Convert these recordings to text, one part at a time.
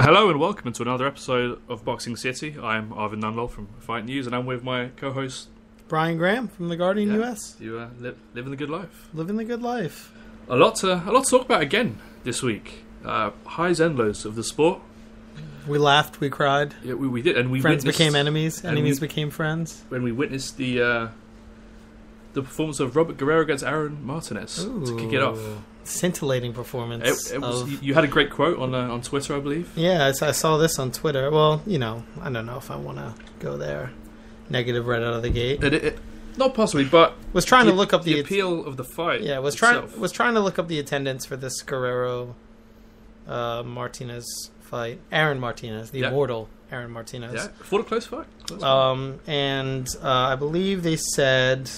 Hello and welcome to another episode of Boxing City. I'm Arvin Nunwell from Fight News, and I'm with my co-host Brian Graham from The Guardian US. You living the good life. Living the good life. A lot to talk about again this week. Highs and lows of the sport. We laughed, we cried. Yeah, we did, and we friends became enemies. Enemies became friends. When we witnessed the performance of Robert Guerrero against Aaron Martinez to kick it off. Scintillating performance. You had a great quote on Twitter, I believe. Yeah, I saw this on Twitter. Well, I don't know if I want to go there. Negative right out of the gate. Not possibly, but was trying to look up the appeal of the fight. Yeah, was trying to look up the attendance for this Guerrero Martinez fight. Aaron Martinez, the immortal Aaron Martinez. Yeah, fought a close fight. And I believe they said,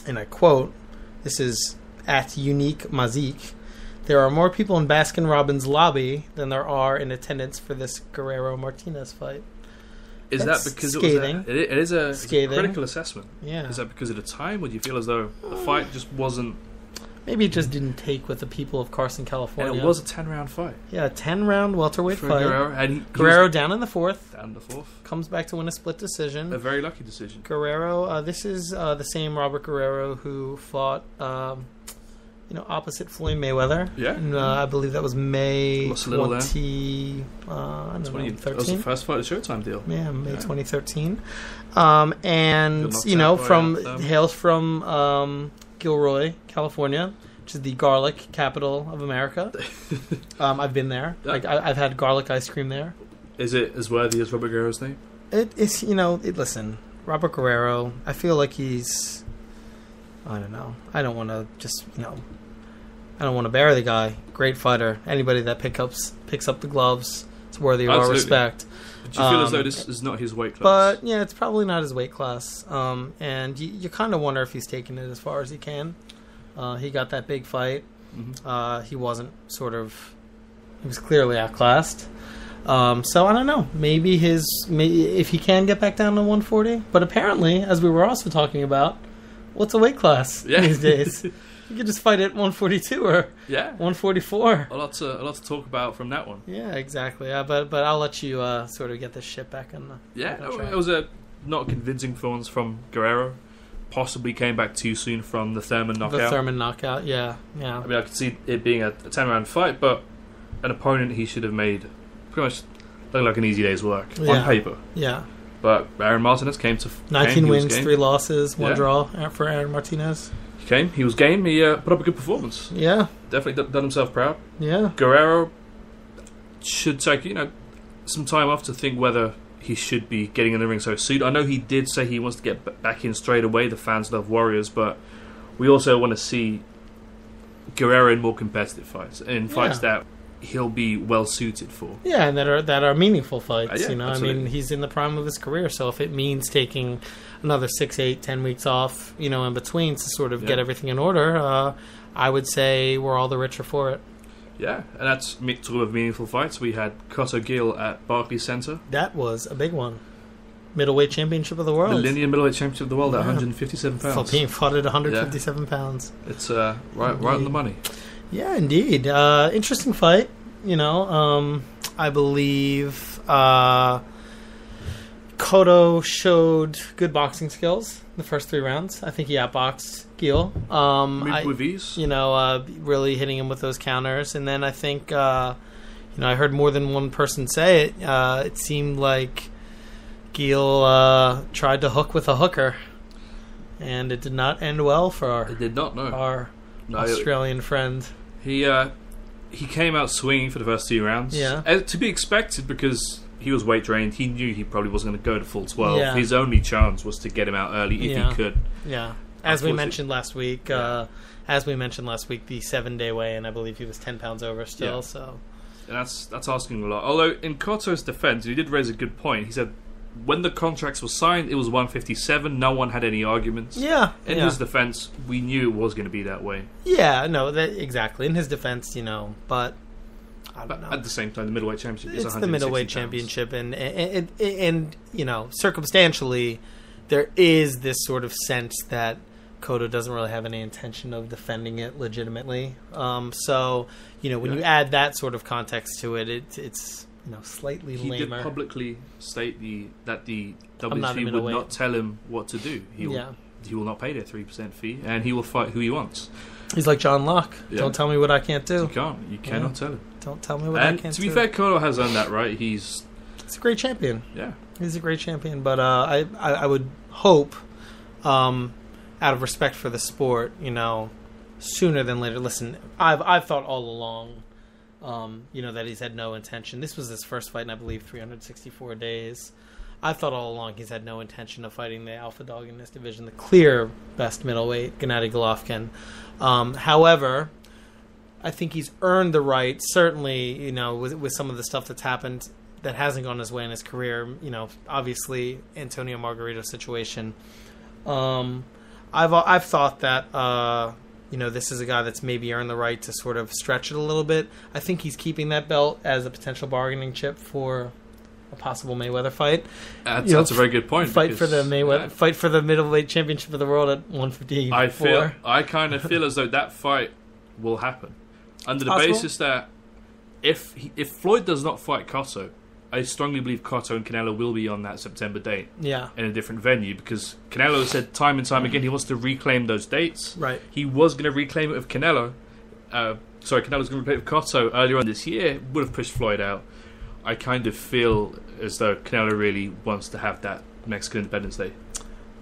and I quote, this is at Unique Mazik, there are more people in Baskin-Robbins lobby than there are in attendance for this Guerrero Martinez fight. Is that because scathing. It is a critical assessment? Yeah. Is that because of the time? Or do you feel as though the fight just wasn't... Maybe it just didn't take with the people of Carson, California. And it was a 10-round fight. Yeah, a 10-round welterweight fight. Guerrero, and Guerrero down in the fourth. Down in the fourth. Comes back to win a split decision. A very lucky decision. Guerrero, this is the same Robert Guerrero who fought... opposite Floyd Mayweather. Yeah. And, I believe that was May 2013. That was the first fight, the Showtime deal. Yeah, May 2013. And, hails from Gilroy, California, which is the garlic capital of America. I've been there. Yeah. I've had garlic ice cream there. Is it as worthy as Robert Guerrero's name? It's, listen, Robert Guerrero, I feel like he's... I don't know. I don't want to just, I don't want to bury the guy. Great fighter. Anybody that picks up the gloves, it's worthy of our respect. But you feel as though this is not his weight class? But, yeah, it's probably not his weight class. And you kind of wonder if he's taking it as far as he can. He got that big fight. Mm-hmm. He wasn't he was clearly outclassed. So I don't know. Maybe if he can get back down to 140. But apparently, as we were also talking about, what's a weight class these days? You could just fight at 142 or 144. A lot to talk about from that one. Yeah, exactly. But I'll let you sort of get this shit back on the it was a not convincing performance from Guerrero. Possibly came back too soon from the Thurman knockout. Yeah. I mean, I could see it being a 10-round fight, but an opponent he should have made pretty much look like an easy day's work on paper. Yeah. But Aaron Martinez came to 19 wins, 3 losses, 1 draw for Aaron Martinez. He was game. He put up a good performance. Yeah. Definitely done himself proud. Yeah. Guerrero should take, some time off to think whether he should be getting in the ring so soon. I know he did say he wants to get back in straight away. The fans love warriors, but we also want to see Guerrero in more competitive fights. In fights that he'll be well suited for. Yeah, and that are meaningful fights. Absolutely. I mean, he's in the prime of his career, so if it means taking another 6, 8, 10 weeks off, in between to sort of get everything in order, I would say we're all the richer for it. Yeah, and that's talking of meaningful fights. We had Cotto Geale at Barclays Center. That was a big one. Middleweight championship of the world. The linear middleweight championship of the world at 157 pounds. Being fought at 157 pounds. It's right on the money. Yeah, indeed. Interesting fight. I believe Cotto showed good boxing skills the first 3 rounds. I think he outboxed Geale. With ease. Really hitting him with those counters. And then I think, I heard more than one person say it. It seemed like Geale tried to hook with a hooker. And it did not end well for our Australian friend. He came out swinging for the first 2 rounds. Yeah. To be expected because he was weight drained. He knew he probably wasn't going to go to full 12. Yeah. His only chance was to get him out early if he could. Yeah. As we mentioned last week, the 7-day weigh-in, I believe he was 10 pounds over still. Yeah. So, and that's asking a lot. Although in Cotto's defense, he did raise a good point. He said when the contracts were signed, it was 157. No one had any arguments. Yeah. In his defense, we knew it was going to be that way. Yeah, no, exactly. In his defense, but I don't know. At the same time, the middleweight championship is 160 It's the middleweight championship, and circumstantially, there is this sort of sense that Cotto doesn't really have any intention of defending it legitimately. So, when you add that sort of context to it, it's slightly he lamer. did publicly state that the I'm not a WC would middleweight. not tell him what to do. He will not pay their 3% fee, and he will fight who he wants. He's like John Locke. Yeah. Don't tell me what I can't do. You cannot tell him. Don't tell me what I can't do. And to be fair, Cotto has earned that, right? He's a great champion. Yeah. He's a great champion, but I would hope, out of respect for the sport, sooner than later. Listen, I've thought all along, that he's had no intention. This was his first fight in, I believe, 364 days. I thought all along he's had no intention of fighting the alpha dog in this division, the clear best middleweight, Gennady Golovkin. However, I think he's earned the right, certainly, with some of the stuff that's happened that hasn't gone his way in his career. Obviously, Antonio Margarito's situation. I've thought that this is a guy that's maybe earned the right to sort of stretch it a little bit. I think he's keeping that belt as a potential bargaining chip for a possible Mayweather fight. That's a very good point. Fight for the middleweight championship of the world at 150. I kind of feel as though that fight will happen under the basis that if Floyd does not fight Cotto, I strongly believe Cotto and Canelo will be on that September date. Yeah. In a different venue, because Canelo has said time and time again he wants to reclaim those dates. Right. He was going to reclaim it with Canelo. Canelo's going to reclaim it with Cotto earlier on this year. Would have pushed Floyd out. I kind of feel as though Canelo really wants to have that Mexican Independence Day.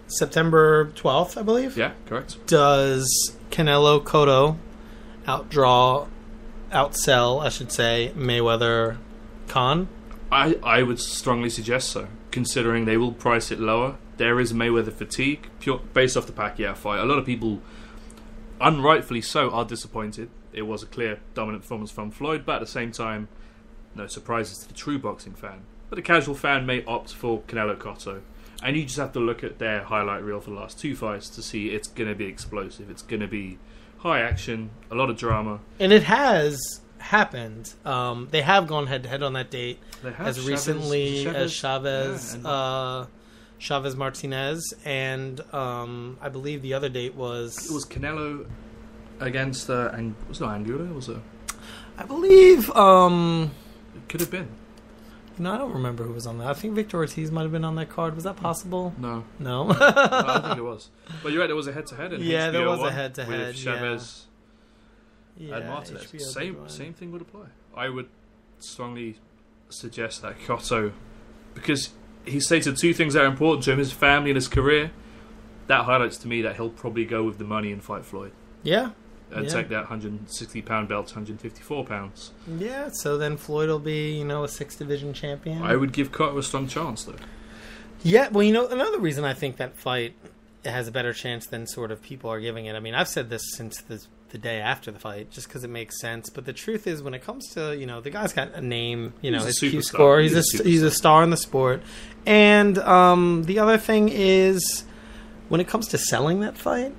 September 12th, I believe? Yeah, correct. Does Canelo Cotto outsell, I should say, Mayweather Khan? I would strongly suggest so, considering they will price it lower. There is Mayweather fatigue, based off the Pacquiao fight. A lot of people, unrightfully so, are disappointed. It was a clear dominant performance from Floyd, but at the same time, no surprises to the true boxing fan. But the casual fan may opt for Canelo Cotto. And you just have to look at their highlight reel for the last two fights to see it's going to be explosive. It's going to be high action, a lot of drama. And it has happened. They have gone head-to-head on that date as recently as Chavez Martinez, and I believe the other date was... It was Canelo against... was it not Anguilla? Was it? I believe... It could have been. No, I don't remember who was on that. I think Victor Ortiz might have been on that card. Was that possible? No. No? No, I don't think it was. But you're right, there was a head-to-head. Yeah, there was a head-to-head. With Chavez and Martinez. Same thing would apply. I would strongly suggest that Cotto, because he stated two things that are important to him, his family and his career. That highlights to me that he'll probably go with the money and fight Floyd. Yeah. And take that 160-pound belt to 154 pounds. Yeah, so then Floyd will be, a 6th division champion. I would give Cotto a strong chance, though. Yeah, well, another reason I think that fight has a better chance than sort of people are giving it. I mean, I've said this since the day after the fight, just because it makes sense. But the truth is, when it comes to, the guy's got a name, his Q score. He's a star in the sport. And the other thing is, when it comes to selling that fight,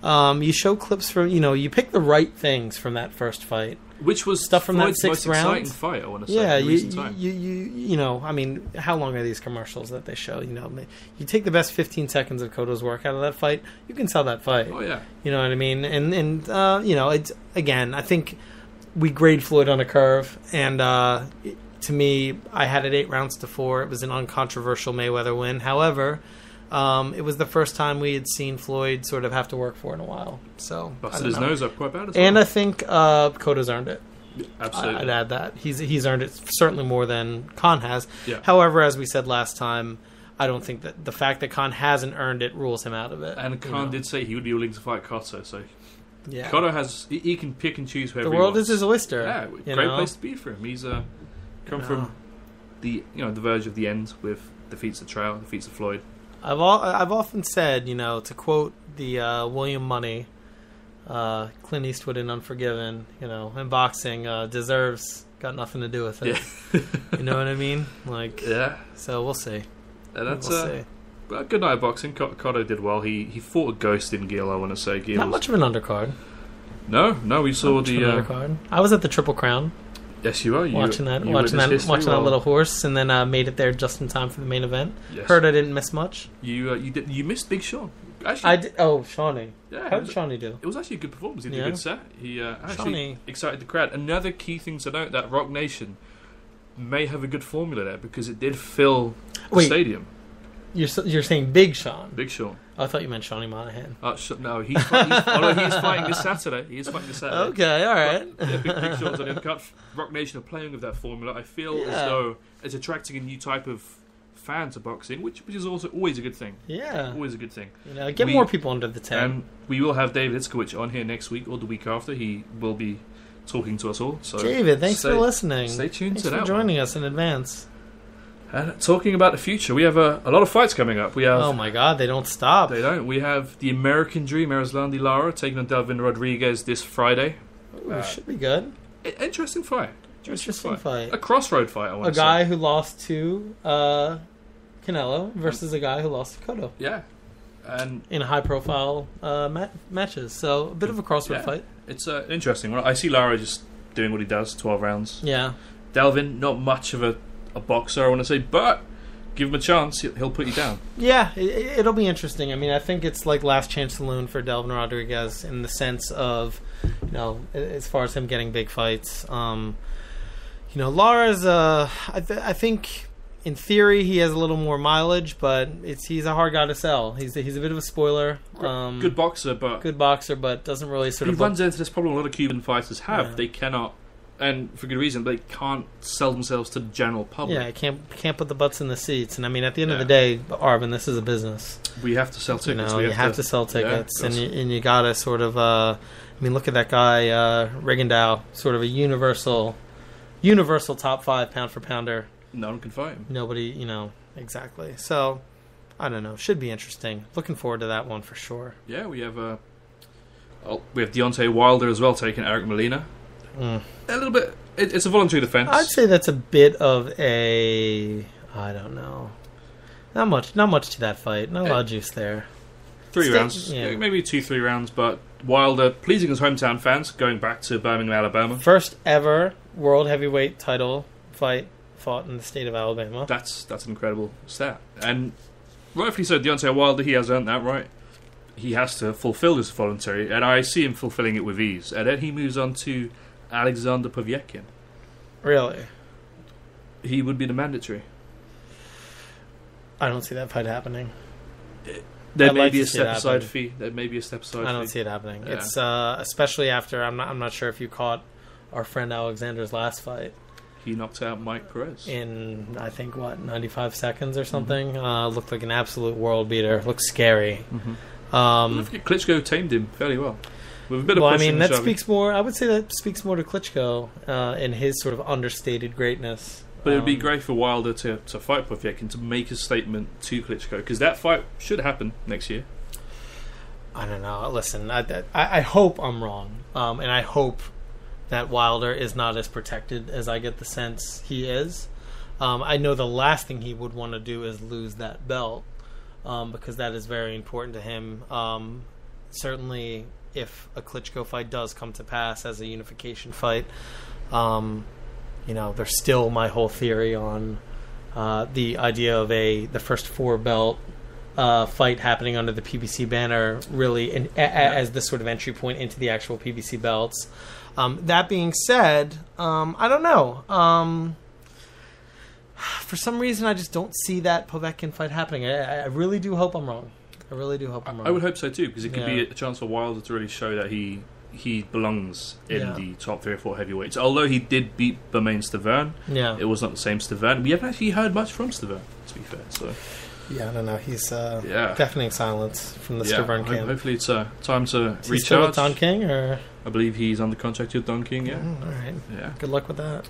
you show clips from, you pick the right things from that first fight. Which was stuff from Floyd's that 6th round. Exciting fight, I want to say. Yeah, I mean, how long are these commercials that they show? You take the best 15 seconds of Cotto's work out of that fight, you can sell that fight. Oh yeah, you know what I mean. And it's again, I think we grade Floyd on a curve, and to me, I had it 8-4. It was an uncontroversial Mayweather win. However, it was the first time we had seen Floyd sort of have to work for it in a while. So busted his nose up quite bad as well. And I think Cotto's earned it. Absolutely. I'd add that. He's earned it certainly more than Khan has. Yeah. However, as we said last time, I don't think that the fact that Khan hasn't earned it rules him out of it. And Khan did say he would be willing to fight Cotto, so yeah. Cotto he can pick and choose whoever the world he wants. is his oyster. Yeah, great place to be for him. He's come from the verge of the end with defeats the Trail, defeats the Floyd. I've often said, to quote the William Money, Clint Eastwood in Unforgiven, in boxing, deserves got nothing to do with it. Yeah. You know what I mean? Yeah. So we'll see. That's a good night of boxing. Cotto did well. He fought a ghost in Geale, I want to say. Not much of an undercard. No, we saw the undercard. I was at the Triple Crown. Yes, you are. Watching that little horse, and then made it there just in time for the main event. Yes. Heard I didn't miss much. You missed Big Sean. Actually, I did. Oh, Shawnee. Yeah, how did Shawnee do? It was actually a good performance. He did a good set. He actually Shawnee. excited the crowd. Another key thing to note: that Rock Nation may have a good formula there because it did fill the stadium. You're saying Big Sean? Big Sean. Oh, I thought you meant Shawnee Monahan. No, he's fighting this Saturday. He is fighting this Saturday. Okay, all right. But, Big Sean's on the undercard. Rock Nation are playing with that formula. I feel as though it's attracting a new type of fan to boxing, which is also always a good thing. Yeah. Always a good thing. Get more people under the tent. And we will have David Itzkowicz on here next week or the week after. He will be talking to us all. So David, thanks for listening. Stay tuned to that. Thanks for joining us in advance. And talking about the future, we have a lot of fights coming up. We have. Oh my God, they don't stop. They don't. We have the American Dream, Erislandy Lara, taking on Delvin Rodriguez this Friday. Ooh, should be good. Interesting fight. Interesting fight. A crossroad fight, I want to say. A guy who lost to Canelo versus a guy who lost to Cotto. Yeah. And in high-profile matches. So, a bit of a crossroad fight. It's interesting. I see Lara just doing what he does, 12 rounds. Yeah. Delvin, not much of a boxer, I want to say, but give him a chance, he'll put you down. Yeah, it'll be interesting. I mean, I think it's like last chance saloon for Delvin Rodriguez in the sense of, as far as him getting big fights. Lara's, I think in theory he has a little more mileage, but he's a hard guy to sell. He's a bit of a spoiler. Good boxer, but doesn't really sort of. He runs into this problem a lot of Cuban fighters have. Yeah. They cannot. And for good reason, they can't sell themselves to the general public. Yeah, can't put the butts in the seats. And I mean, at the end of the day, Arvin, this is a business. We have to sell tickets. You have to sell tickets, and you gotta sort of. Look at that guy, Rigondeaux, sort of a universal top 5 pound for pounder. No one can fight him. Nobody, exactly. So, I don't know. Should be interesting. Looking forward to that one for sure. Yeah, we have Deontay Wilder as well taking Eric Molina. A little bit. It's a voluntary defense. I'd say that's a bit of a. I don't know. Not much to that fight. Not a lot of juice there. 3 rounds, maybe 2-3 rounds. But Wilder pleasing his hometown fans, going back to Birmingham, Alabama. First ever world heavyweight title fight fought in the state of Alabama. That's an incredible stat, and rightfully so. Deontay Wilder, he has earned that right. He has to fulfill this voluntary, and I see him fulfilling it with ease. And then he moves on to Alexander Povetkin. Really? He would be the mandatory. I don't see that fight happening. There may be a step-aside fee. I don't see it happening. Yeah. It's especially after I'm not sure if you caught our friend Alexander's last fight. He knocked out Mike Perez in, I think, 95 seconds or something. Mm-hmm. Looked like an absolute world beater. Looked scary. Mm-hmm. Klitschko tamed him fairly well. With a bit of that speaks more. I would say that speaks more to Klitschko in his sort of understated greatness. But it would be great for Wilder to fight Povetkin, to make a statement to Klitschko, because that fight should happen next year. I don't know. Listen, I hope I'm wrong, and I hope that Wilder is not as protected as I get the sense he is. I know the last thing he would want to do is lose that belt, because that is very important to him. Certainly, if a Klitschko fight does come to pass as a unification fight, there's still my whole theory on the idea of the first 4 belt fight happening under the PBC banner, really as the sort of entry point into the actual PBC belts. That being said, I don't know. For some reason, I just don't see that Povetkin fight happening. I really do hope I'm wrong. I would hope so too, because it could be a chance for Wilder to really show that he belongs in the top 3 or 4 heavyweights. Although he did beat Bermain Stavern, it was not the same Stavern. We haven't actually heard much from Stavern, to be fair. So I don't know. He's deafening silence from the Stavern camp. Hopefully it's time to recharge. He still with Don King, or I believe he's under contract with Don King. Yeah. All right. Yeah. Good luck with that.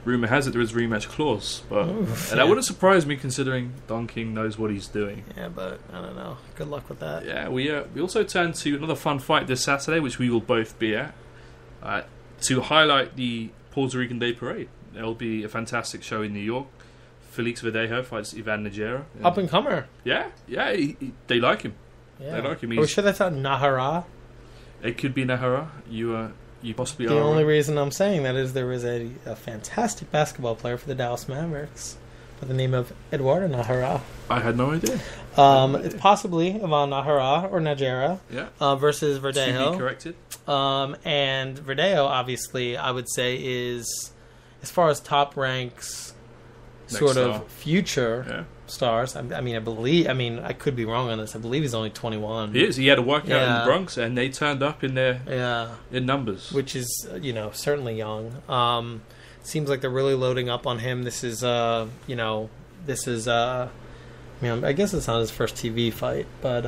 Rumour has it there is a rematch clause, but that wouldn't surprise me considering Don King knows what he's doing. Yeah, but I don't know. Good luck with that. Yeah, we also turn to another fun fight this Saturday, which we will both be at, to highlight the Puerto Rican Day Parade. There'll be a fantastic show in New York. Felix Verdejo fights Ivan Najera. Up and comer. Yeah, they like him. Yeah. They like him. Are we sure that's not Nahara? It could be Nahara. You possibly the are. The only reason I'm saying that is there was a fantastic basketball player for the Dallas Mavericks by the name of Eduardo Nahara. I had no idea. It's possibly Ivan Nahara or Najera versus Verdejo. To be corrected. And Verdejo, obviously, I would say is as far as top ranks, Next sort star. of future stars. I mean, I could be wrong on this. I believe he's only 21. He is. He had a workout in the Bronx, and they turned up in in numbers, which is certainly young. Seems like they're really loading up on him. This is I guess it's not his first TV fight, but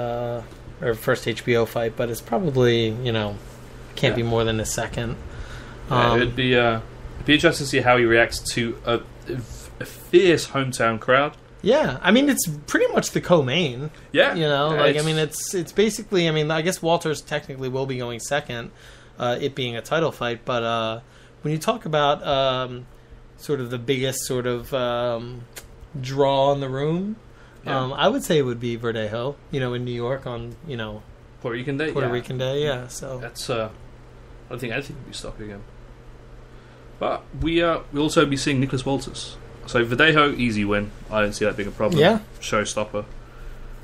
or first HBO fight, but it's probably can't be more than his second. It'd be interesting to see how he reacts to a fierce hometown crowd. Yeah, I mean it's pretty much the co-main. Yeah, it's basically. I mean, I guess Walters technically will be going second, it being a title fight. But when you talk about sort of the biggest sort of draw in the room, I would say it would be Verdejo. In New York on Puerto Rican Day. Rican Day. Yeah, so that's. I don't think anything will be stopping him. But we'll also be seeing Nicholas Walters. So Verdejo, easy win. I don't see that being a problem. Yeah. Showstopper.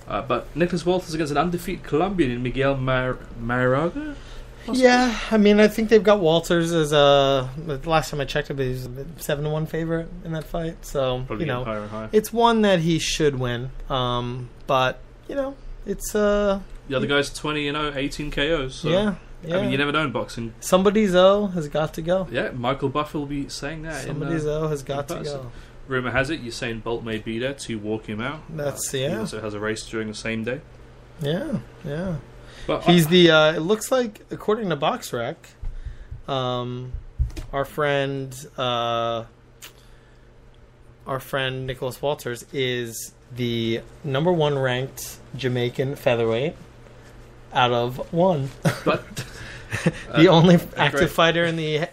But Nicholas Walters against an undefeated Colombian in Miguel Mayoraga? Yeah, I mean, I think they've got Walters as the last time I checked, he was a 7-1 favorite in that fight. So, probably higher and higher. It's one that he should win. But, it's... The other guy's 20-0, 18 KOs. So. Yeah. I mean, you never know in boxing. Somebody's O has got to go. Yeah, Michael Buffer will be saying that. Somebody's O has got to go. Rumour has it Usain Bolt may be there to walk him out. He also has a race during the same day. Yeah. But he's it looks like, according to BoxRec, our friend Nicholas Walters is the number 1 ranked Jamaican featherweight out of 1. But the only active fighter in the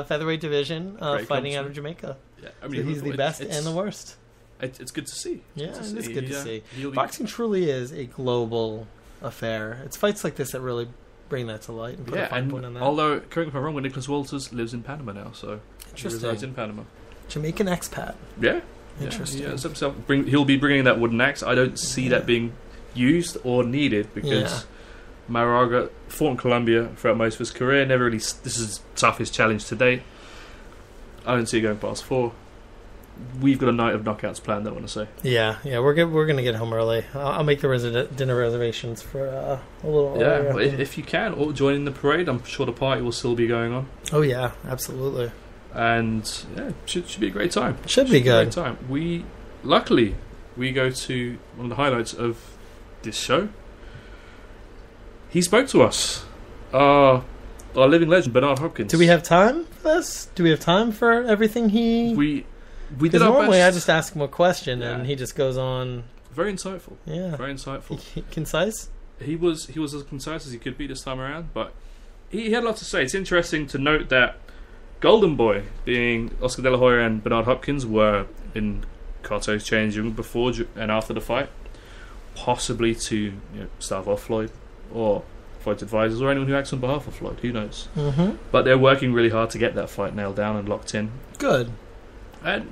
featherweight division fighting out of Jamaica. Yeah, I mean, so he's the best and the worst. It's good to see. It's good to see. Boxing truly is a global affair. It's fights like this that really bring that to light and put a fine point on that. Although, correct me if I'm wrong, Nicholas Walters lives in Panama now, so interesting. He resides in Panama. Jamaican expat. Yeah. Interesting. He'll be bringing that wooden axe. I don't see that being used or needed because Mayoraga fought in Colombia throughout most of his career. Never really. This is his toughest challenge to date. I don't see it going past 4. We've got a night of knockouts planned, I want to say. Yeah, we're going to get home early. I'll make the dinner reservations for a little earlier. Yeah, well, if you can, or join in the parade, I'm sure the party will still be going on. Oh, yeah, absolutely. And, should be a great time. Should be good. A great time. Luckily, we go to one of the highlights of this show. He spoke to us. Our living legend, Bernard Hopkins. Do we have time for this? Do we have time for everything We did our normally best. I just ask him a question and he just goes on. Very insightful. Yeah. Very insightful. Concise? He was as concise as he could be this time around, but he had a lot to say. It's interesting to note that Golden Boy, being Oscar De La Hoya and Bernard Hopkins, were in Cotto's changing room before and after the fight, possibly to stave off Floyd or Floyd's advisors or anyone who acts on behalf of Floyd. Who knows? Mm-hmm. But they're working really hard to get that fight nailed down and locked in. Good. And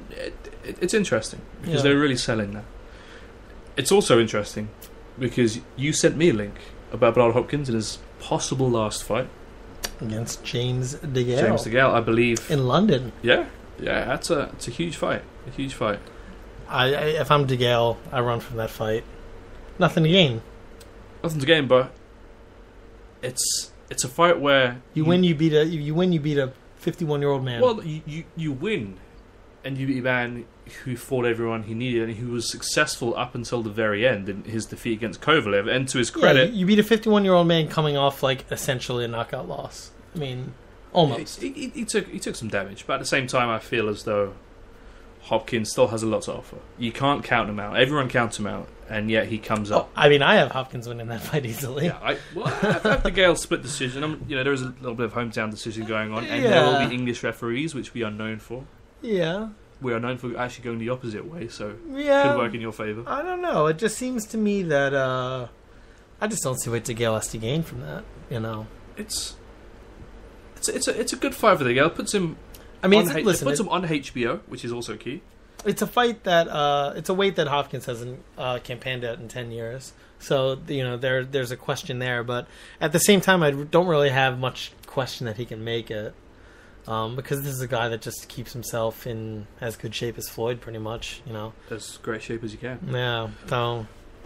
it's interesting because they're really selling that. It's also interesting because you sent me a link about Bernard Hopkins and his possible last fight against James Degale. James Degale, I believe, in London. Yeah, it's a huge fight. A huge fight. If I'm Degale, I run from that fight. Nothing to gain. Nothing to gain, but it's a fight where you win. You beat a 51-year-old man. Well, you win. And you beat a man who fought everyone he needed and who was successful up until the very end in his defeat against Kovalev. And to his credit... you beat a 51-year-old man coming off, essentially a knockout loss. I mean, almost. He took some damage, but at the same time, I feel as though Hopkins still has a lot to offer. You can't count him out. Everyone counts him out, and yet he comes up. I mean, I have Hopkins winning that fight easily. Yeah, I have the Gale split decision. There is a little bit of hometown decision going on, and there will be English referees, which we are known for. Yeah. We are known for actually going the opposite way, so it could work in your favour. I don't know. It just seems to me that I just don't see what Degale has to gain from that. It's a good fight for Degale. Puts him. Puts him on HBO, which is also key. It's a fight that it's a weight that Hopkins hasn't campaigned at in 10 years. So there's a question there, but at the same time, I don't really have much question that he can make it. because this is a guy that just keeps himself in as good shape as Floyd, pretty much. As great shape as you can. Yeah. So,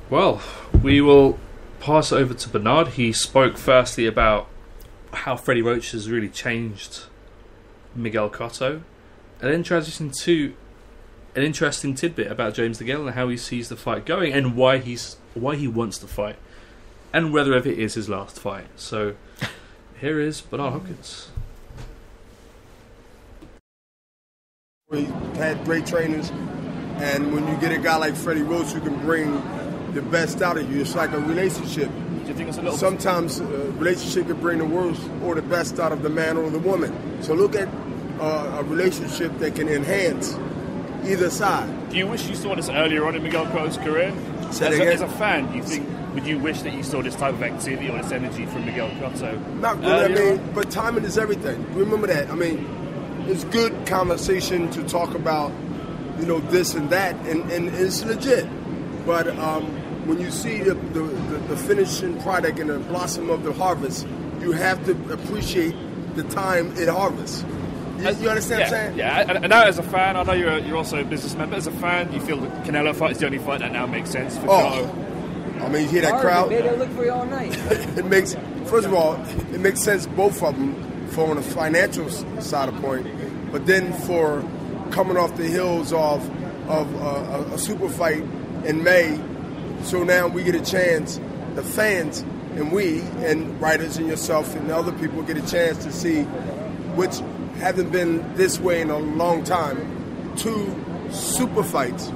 well, we will pass it over to Bernard. He spoke firstly about how Freddie Roach has really changed Miguel Cotto, and then transitioned to an interesting tidbit about James Degale and how he sees the fight going, and why he wants to fight, and whether ever it is his last fight. So here is Bernard Hopkins. We had great trainers, and when you get a guy like Freddie Roach who can bring the best out of you, it's like a relationship. Do you think it's a little? Sometimes a relationship can bring the worst or the best out of the man or the woman. So look at a relationship that can enhance either side. Do you wish you saw this earlier on in Miguel Cotto's career? As a fan, would you wish that you saw this type of activity or this energy from Miguel Cotto? Not really, but timing is everything. Remember that. It's good conversation to talk about, this and that, and it's legit. But when you see the finishing product and the blossom of the harvest, you have to appreciate the time it harvests. You understand what I'm saying? Yeah, and now as a fan, I know you're also a businessman, but as a fan, you feel the Canelo fight is the only fight that now makes sense for Cotto. You hear that crowd? They look for you all night. First of all, it makes sense, both of them, from a financial side of point, but then for coming off the heels of a super fight in May, so now we get a chance, the fans and we and writers and yourself and other people get a chance to see, which haven't been this way in a long time, 2 super fights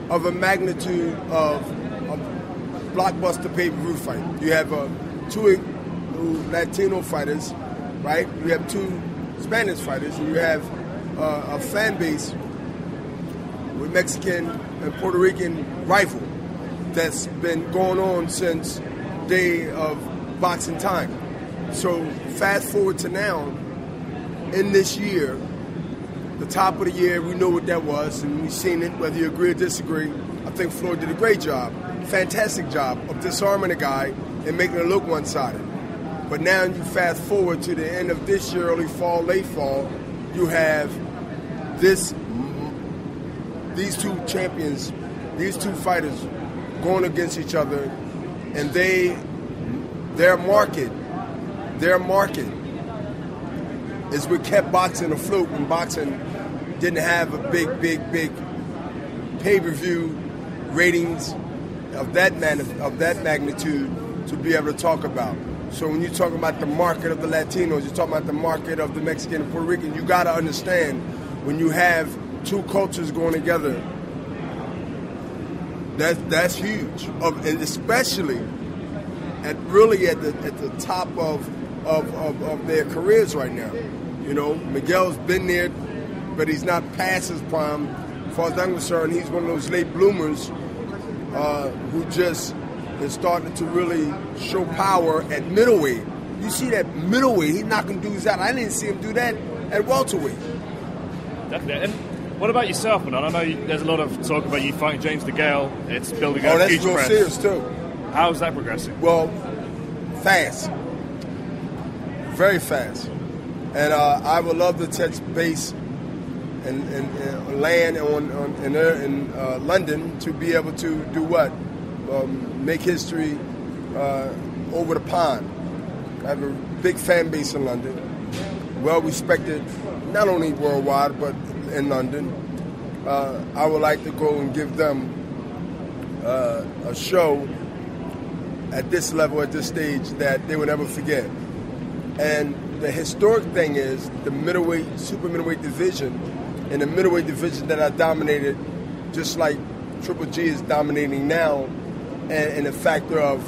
of a magnitude of a blockbuster pay-per-view fight. You have 2 Latino fighters, right? You have 2 Spanish fighters, and you have a fan base with Mexican and Puerto Rican rival that's been going on since day of boxing time. So fast forward to now, in this year, the top of the year, we know what that was, and we've seen it, whether you agree or disagree. I think Floyd did a great job, fantastic job of disarming a guy and making it look one-sided. But now you fast forward to the end of this year, early fall, late fall, you have these 2 champions, these 2 fighters going against each other, and their market is what kept boxing afloat when boxing didn't have a big pay-per-view ratings of that magnitude to be able to talk about. So when you're talking about the market of the Latinos, you're talking about the market of the Mexican and Puerto Rican, you got to understand when you have 2 cultures going together, that's huge, and especially at the top of their careers right now. Miguel's been there, but he's not past his prime. As far as I'm concerned, he's one of those late bloomers who just is starting to really show power at middleweight. You see that middleweight, he's knocking dudes out. I didn't see him do that at welterweight. Definitely. And what about yourself, man? I know there's a lot of talk about you fighting James Degale. It's building up huge press. That's real serious, too. How's that progressing? Well, fast. Very fast. And I would love to touch base and land in London to be able to do what? Make history over the pond. I have a big fan base in London, well respected, not only worldwide but in London. I would like to go and give them a show at this level, at this stage, that they would never forget. And the historic thing is the middleweight, super middleweight division, and the middleweight division that I dominated, just like Triple G is dominating now, and the factor of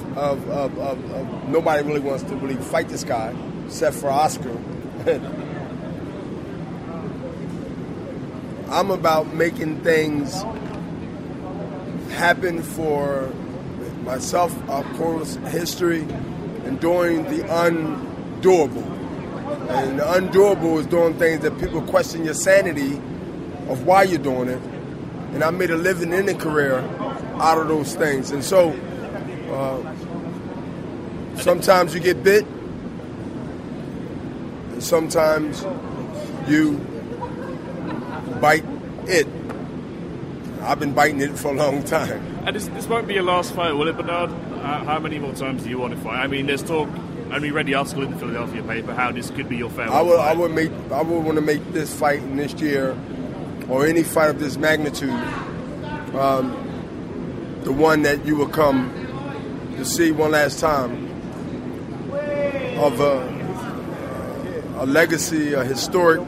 nobody really wants to really fight this guy, except for Oscar. I'm about making things happen for myself, of course, history, and doing the undoable. And the undoable is doing things that people question your sanity of why you're doing it. And I made a living in a career out of those things. And so sometimes you get bit, and sometimes you bite it. I've been biting it for a long time. And this won't be your last fight, will it, Bernard? How many more times do you want to fight? I mean, there's talk, and we read the article in the Philadelphia paper, how this could be your farewell fight. I would want to make this fight in this year, or any fight of this magnitude, the one that you will come to see one last time of a legacy, a historic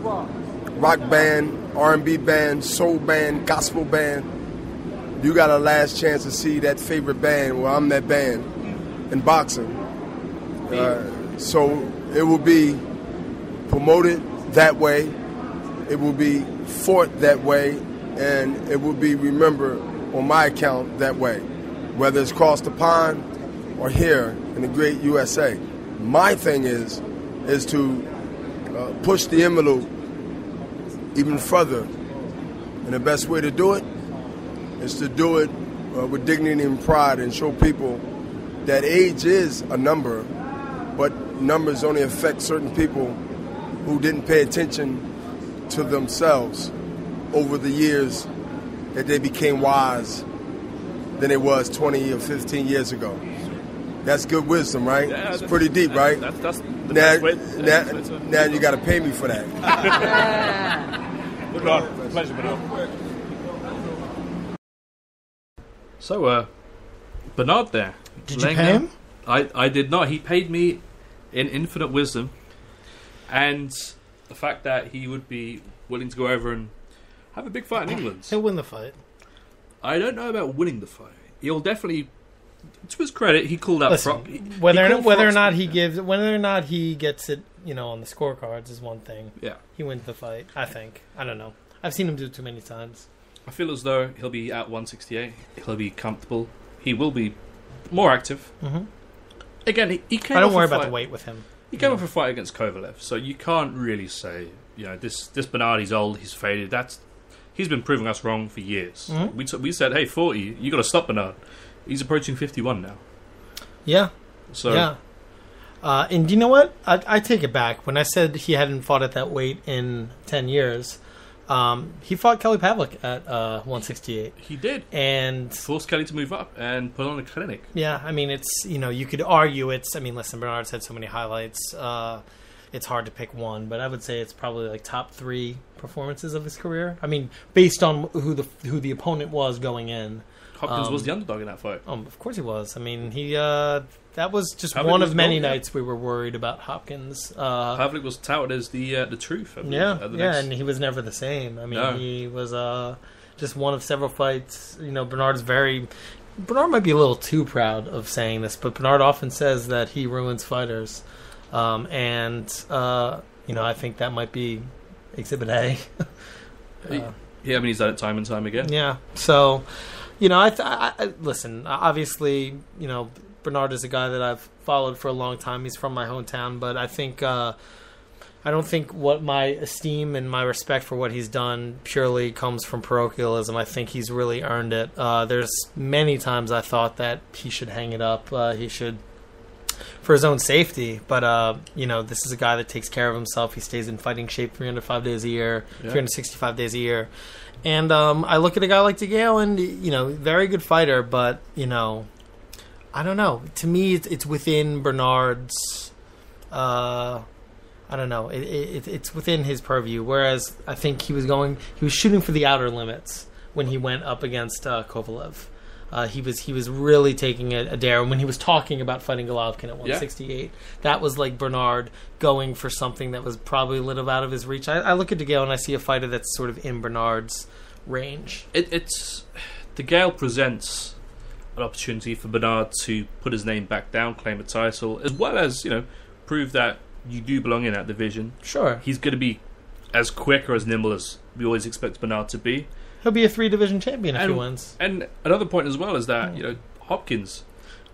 rock band, R&B band, soul band, gospel band. You got a last chance to see that favorite band. Well, I'm that band in boxing. So it will be promoted that way. It will be fought that way, and it will be remembered on my account that way, whether it's across the pond or here in the great USA. My thing is to push the envelope even further, and the best way to do it is to do it with dignity and pride, and show people that age is a number, but numbers only affect certain people who didn't pay attention to themselves over the years that they became wise than it was 20 or 15 years ago. That's good wisdom, right? Yeah, it's pretty deep, right? That's the best way. Now you got to pay me for that. Bernard, pleasure, Bernard. So, Bernard there. Did you pay him? I did not. He paid me in infinite wisdom, and the fact that he would be willing to go over and have a big fight in England. He'll win the fight. I don't know about winning the fight. He'll definitely, to his credit, he called out whether or not he gets it, on the scorecards is one thing. Yeah, he wins the fight. I think. I don't know. I've seen him do it too many times. I feel as though he'll be at 168. He'll be comfortable. He will be more active. Mm-hmm. Again, he came. I don't worry about the weight with him. He came off a fight against Kovalev, so you can't really say, this Bernard, he's old, he's faded. He's been proving us wrong for years. Mm-hmm. We said, hey, 40, you got to stop Bernard. He's approaching 51 now. Yeah. So yeah. And you know what? I take it back. When I said he hadn't fought at that weight in 10 years, he fought Kelly Pavlik at 168. He did. And forced Kelly to move up and put on a clinic. Yeah, I mean, it's, you could argue listen, Bernard's had so many highlights. It's hard to pick one, but I would say it's probably like top 3 performances of his career. I mean, based on who the opponent was going in. Hopkins was the underdog in that fight. Of course he was. I mean, he that was just Pavlik one was of many nights we were worried about Hopkins. Pavlik was touted as the truth. I believe, and he was never the same. I mean, he was just one of several fights. Bernard might be a little too proud of saying this, but Bernard often says that he ruins fighters, and I think that might be Exhibit A. He's done it time and time again. Yeah, so. I listen, obviously, Bernard is a guy that I've followed for a long time. He's from my hometown, but I think I don't think what my esteem and my respect for what he's done purely comes from parochialism. I think he's really earned it. There's many times I thought that he should hang it up. He should, for his own safety. But, this is a guy that takes care of himself. He stays in fighting shape 305 days a year, 365 days a year. And I look at a guy like Degale, and very good fighter, but I don't know. To me, it's within Bernard's. I don't know. It's within his purview. Whereas I think he was shooting for the outer limits when he went up against Kovalev. He was really taking a dare. And when he was talking about fighting Golovkin at 168, that was like Bernard going for something that was probably a little out of his reach. I look at Degale and I see a fighter that's sort of in Bernard's range. Degale presents an opportunity for Bernard to put his name back down, claim a title, as well as prove that you do belong in that division. Sure, he's going to be as quick or as nimble as we always expect Bernard to be. He'll be a 3-division champion if he wins. And another point as well is that Hopkins,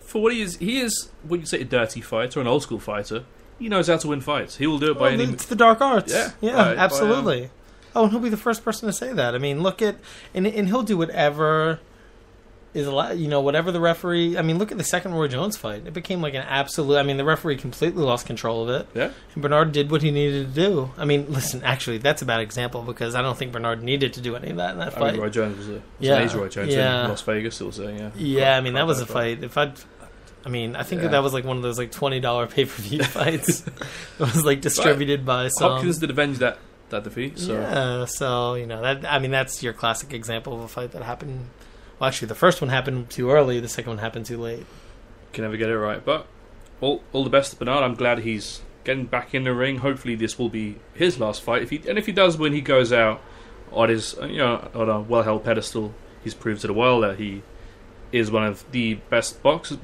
for what he is what you say, a dirty fighter, an old school fighter. He knows how to win fights. He will do it by any. It's the dark arts. Yeah, absolutely. And he'll be the first person to say that. I mean, look at and he'll do whatever is a lot, whatever the referee. I mean, look at the second Roy Jones fight. It became like an absolute. I mean, the referee completely lost control of it. Yeah. And Bernard did what he needed to do. I mean, listen, actually, that's a bad example because I don't think Bernard needed to do any of that in that fight. Roy Jones was an Asian Roy Jones in Las Vegas, also. Yeah. Yeah, I mean, that was a fight. I think that was like one of those like $20 pay-per-view fights. It was like distributed by some. Hopkins did avenge that defeat. So. Yeah, so that's your classic example of a fight that happened. Well, actually, the first one happened too early. The second one happened too late. Can never get it right. But all the best to Bernard. I'm glad he's getting back in the ring. Hopefully, this will be his last fight. If he does, when he goes out on his on a well-held pedestal, he's proved to the world that he is one of the best boxers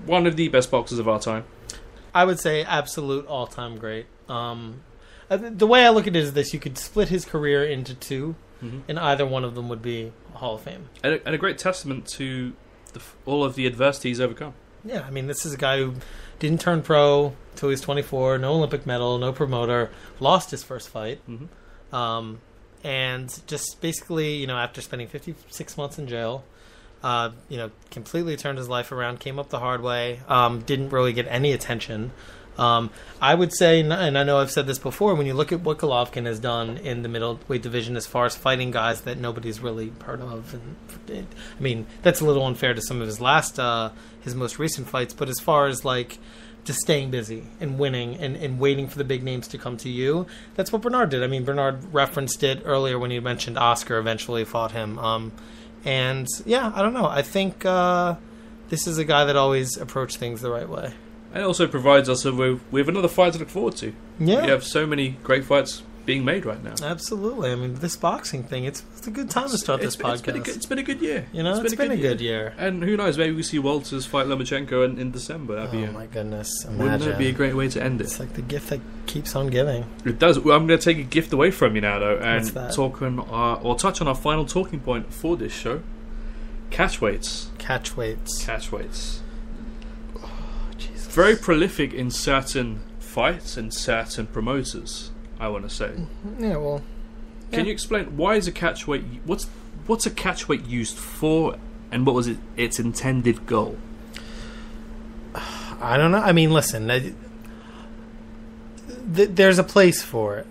of our time. I would say absolute all-time great. The way I look at it is this: you could split his career into two, and either one of them would be Hall of Fame. And a great testament to all of the adversity he's overcome. Yeah, I mean, this is a guy who didn't turn pro until he was 24, no Olympic medal, no promoter, lost his first fight, and just basically, after spending 56 months in jail, completely turned his life around, came up the hard way, didn't really get any attention. I would say, and I know I've said this before, when you look at what Golovkin has done in the middleweight division as far as fighting guys that nobody's really heard of, and I mean, that's a little unfair to some of his his most recent fights, but as far as like just staying busy and winning and waiting for the big names to come to you, that's what Bernard did. I mean, Bernard referenced it earlier when he mentioned Oscar eventually fought him. And yeah, I don't know. I think this is a guy that always approached things the right way. And it also provides us with another fight to look forward to. Yeah. We have so many great fights being made right now. Absolutely. I mean, this boxing thing, it's a good time to start this podcast. It's been a good year. It's been a good year. And who knows, maybe we see Walters fight Lomachenko in December. My goodness. Imagine. Wouldn't that be a great way to end it? It's like the gift that keeps on giving. It does. Well, I'm going to take a gift away from you now, though, and touch on our final talking point for this show. Catchweights. Oh, Jesus. Very prolific in certain fights and certain promoters, I want to say. Yeah, well... Can you explain, why is a catchweight... What's a catchweight used for, and what was its intended goal? I don't know. I mean, listen, there's a place for it,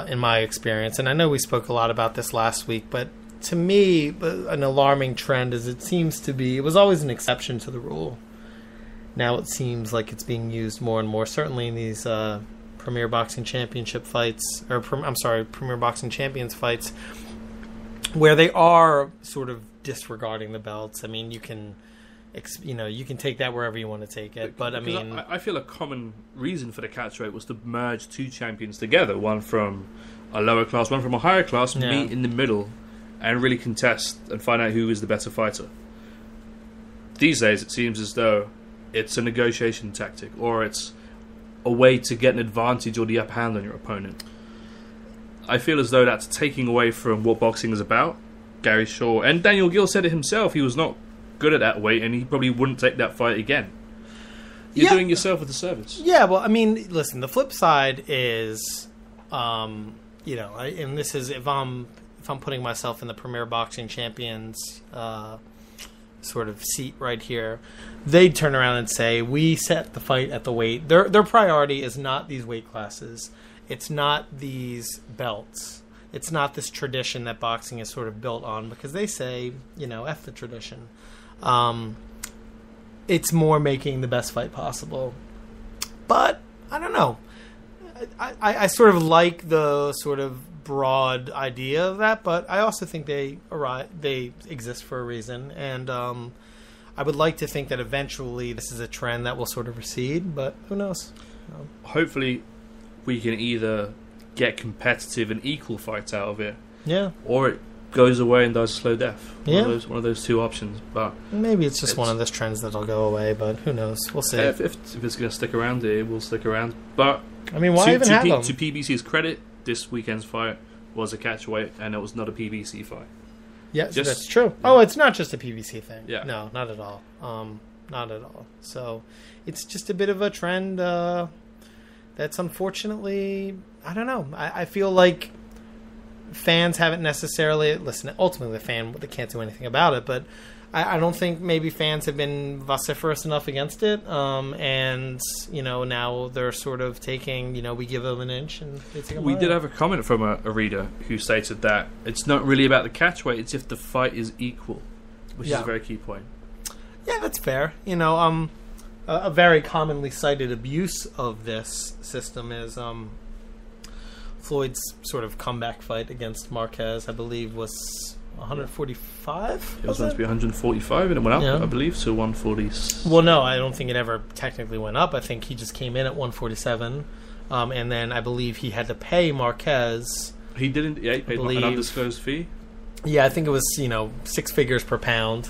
in my experience, and I know we spoke a lot about this last week, but to me, an alarming trend is it was always an exception to the rule. Now it seems like it's being used more and more, certainly in these Premier Boxing Championship fights, Premier Boxing Champions fights, where they are sort of disregarding the belts. I mean, you can take that wherever you want to take it, but I feel a common reason for the catchweight was to merge two champions together, one from a lower class, one from a higher class, meet in the middle, and really contest and find out who is the better fighter. These days, it seems as though it's a negotiation tactic, or it's a way to get an advantage or the upper hand on your opponent. I feel as though that's taking away from what boxing is about. Gary Shaw and Daniel Geale said it himself. He was not good at that weight, and he probably wouldn't take that fight again. You're doing yourself a disservice. Yeah, well, I mean, listen, the flip side is, and this is if I'm putting myself in the Premier Boxing Champions sort of seat right here, they'd turn around and say, we set the fight at the weight. Their priority is not these weight classes. It's not these belts. It's not this tradition that boxing is sort of built on, because they say, F the tradition. It's more making the best fight possible. But, I don't know. I sort of like the sort of broad idea of that, but I also think they exist for a reason, and I would like to think that eventually this is a trend that will sort of recede, but who knows? Hopefully we can either get competitive and equal fights out of it, or it goes away and dies a slow death. One of those two options. But maybe it's just one of those trends that'll go away, but who knows? We'll see. If it's going to stick around, it will stick around. But I mean, why even have them? To PBC's credit, this weekend's fight was a catchweight, and it was not a PBC fight. Yeah, that's true. Oh, it's not just a PBC thing. Yeah. No, not at all. Not at all. So it's just a bit of a trend that's unfortunately, I don't know. I feel like fans haven't necessarily... Listen, ultimately they can't do anything about it, but I don't think maybe fans have been vociferous enough against it, and now they're sort of taking, we give them an inch and they take a mile. We did have a comment from a reader who stated that it's not really about the catch weight, it's if the fight is equal, which is a very key point. Yeah, that's fair. A very commonly cited abuse of this system is Floyd's sort of comeback fight against Marquez, I believe, was 145? It was meant to be 145 and it went up, I believe, to 140. Well, no, I don't think it ever technically went up. I think he just came in at 147, and then I believe he had to pay Marquez. He didn't, he paid an undisclosed fee? Yeah, I think it was, 6 figures per pound.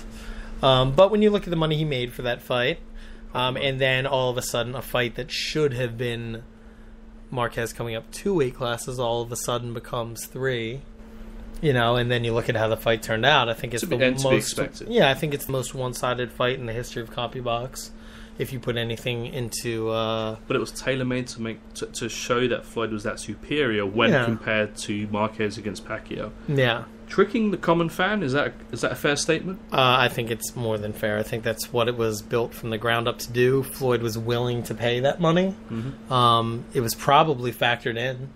But when you look at the money he made for that fight, and then all of a sudden a fight that should have been Marquez coming up 2 weight classes all of a sudden becomes 3. And then you look at how the fight turned out. I think it's the most. To be expected. Yeah, I think it's the most one-sided fight in the history of CompuBox. If you put anything into, but it was tailor-made to show that Floyd was that superior when compared to Marquez against Pacquiao. Yeah, tricking the common fan, is that a fair statement? I think it's more than fair. I think that's what it was built from the ground up to do. Floyd was willing to pay that money. Mm-hmm. It was probably factored in.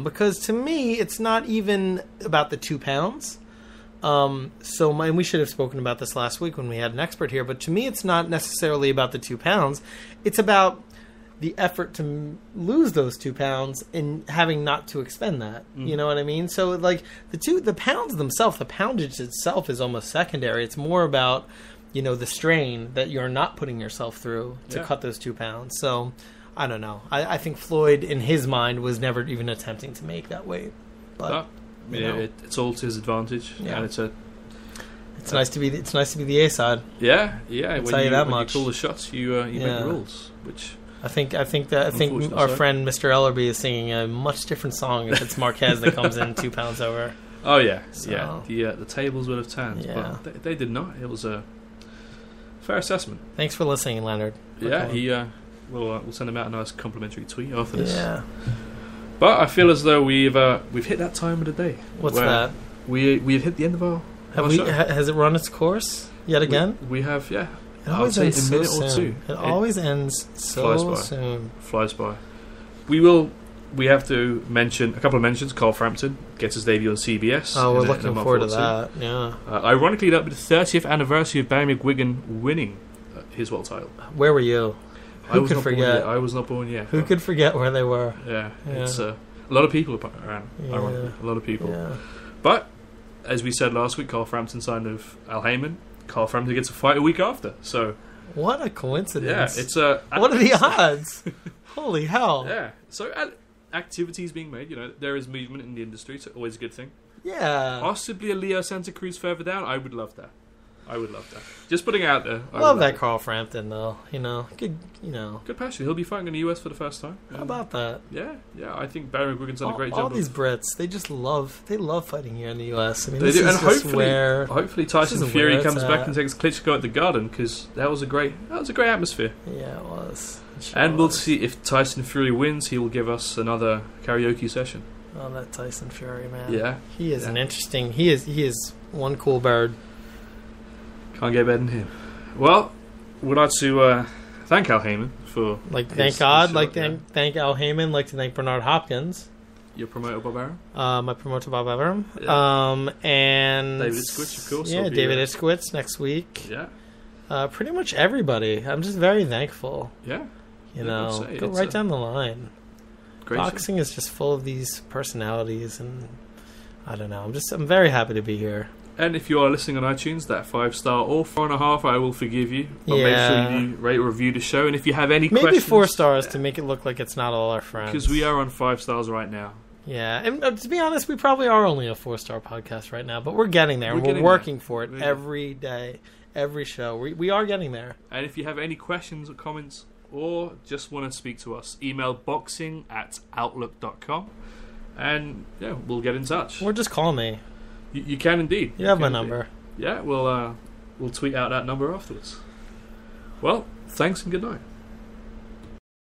Because to me, it's not even about the 2 pounds. And we should have spoken about this last week when we had an expert here, but to me, it's not necessarily about the 2 pounds. It's about the effort to lose those 2 pounds and having not to expend that. You know what I mean? So, like, the pounds themselves, the poundage itself is almost secondary. It's more about, the strain that you're not putting yourself through to cut those 2 pounds. So, I don't know. I think Floyd, in his mind, was never even attempting to make that weight. But it's all to his advantage, and it's nice to be the A side. Yeah. I'll tell you that much. You call the shots, you make the rules. Which I think our friend Mr. Ellerby is singing a much different song if it's Marquez that comes in 2 pounds over. Oh yeah, the tables would have turned, but they did not. It was a fair assessment. Thanks for listening, Leonard. We'll send him out a nice complimentary tweet after this. Yeah. But I feel as though we've hit that time of the day. What's that? We've hit the end of our show. Has it run its course yet again? We have, yeah. It always ends a minute or two. It always ends so soon. Flies by. We have to mention a couple of mentions. Carl Frampton gets his debut on CBS. Oh, we're looking forward to that. Yeah. Ironically, that would be the 30th anniversary of Barry McGuigan winning his world title. Where were you? Who could forget? I was not born yet. Who could forget where they were? Yeah. It's a lot of people around. Ironically, a lot of people. Yeah. But as we said last week, Carl Frampton signed with Al Heyman. Carl Frampton gets a fight a week after. So what a coincidence! Yeah, it's what are the odds? Holy hell! Yeah. So activities being made. There is movement in the industry. It's always a good thing. Yeah. Possibly a Leo Santa Cruz further down. I would love that. Just putting it out there. Love that Carl Frampton, though. Good. Good passion. He'll be fighting in the US for the first time. How about that? Yeah. I think Barry McGuigan's done a great job. All these Brits, they just love fighting here in the US. I mean, they do, and hopefully Tyson Fury comes back and takes Klitschko at the Garden, because that was a great atmosphere. Yeah, it was. And we'll see if Tyson Fury wins. He will give us another karaoke session. Oh, that Tyson Fury, man. Yeah, he is an interesting. He is one cool bird. Can't get better than him. Well, we'd like to thank Al Heyman for... thank God. Thank Al Heyman. Like to thank Bernard Hopkins. Your promoter, Bob Arum. My promoter, Bob Arum. Yeah. And... David Itzkowitz, of course. Yeah, David Itzkowitz next week. Yeah. Pretty much everybody. I'm just very thankful. Yeah. Go right down the line. Boxing is just full of these personalities, and I don't know. I'm very happy to be here. And if you are listening on iTunes, that 5-star or 4.5, I will forgive you. But make sure you rate or review the show. And if you have any questions... Maybe 4 stars to make it look like it's not all our friends. Because we are on 5 stars right now. Yeah, and to be honest, we probably are only a 4-star podcast right now. But we're getting there. We're working for it every day, every show. We are getting there. And if you have any questions or comments, or just want to speak to us, email boxing@outlook.com. And we'll get in touch. Or just call me. You can indeed. You have my number. Yeah, we'll tweet out that number afterwards. Well, thanks and good night.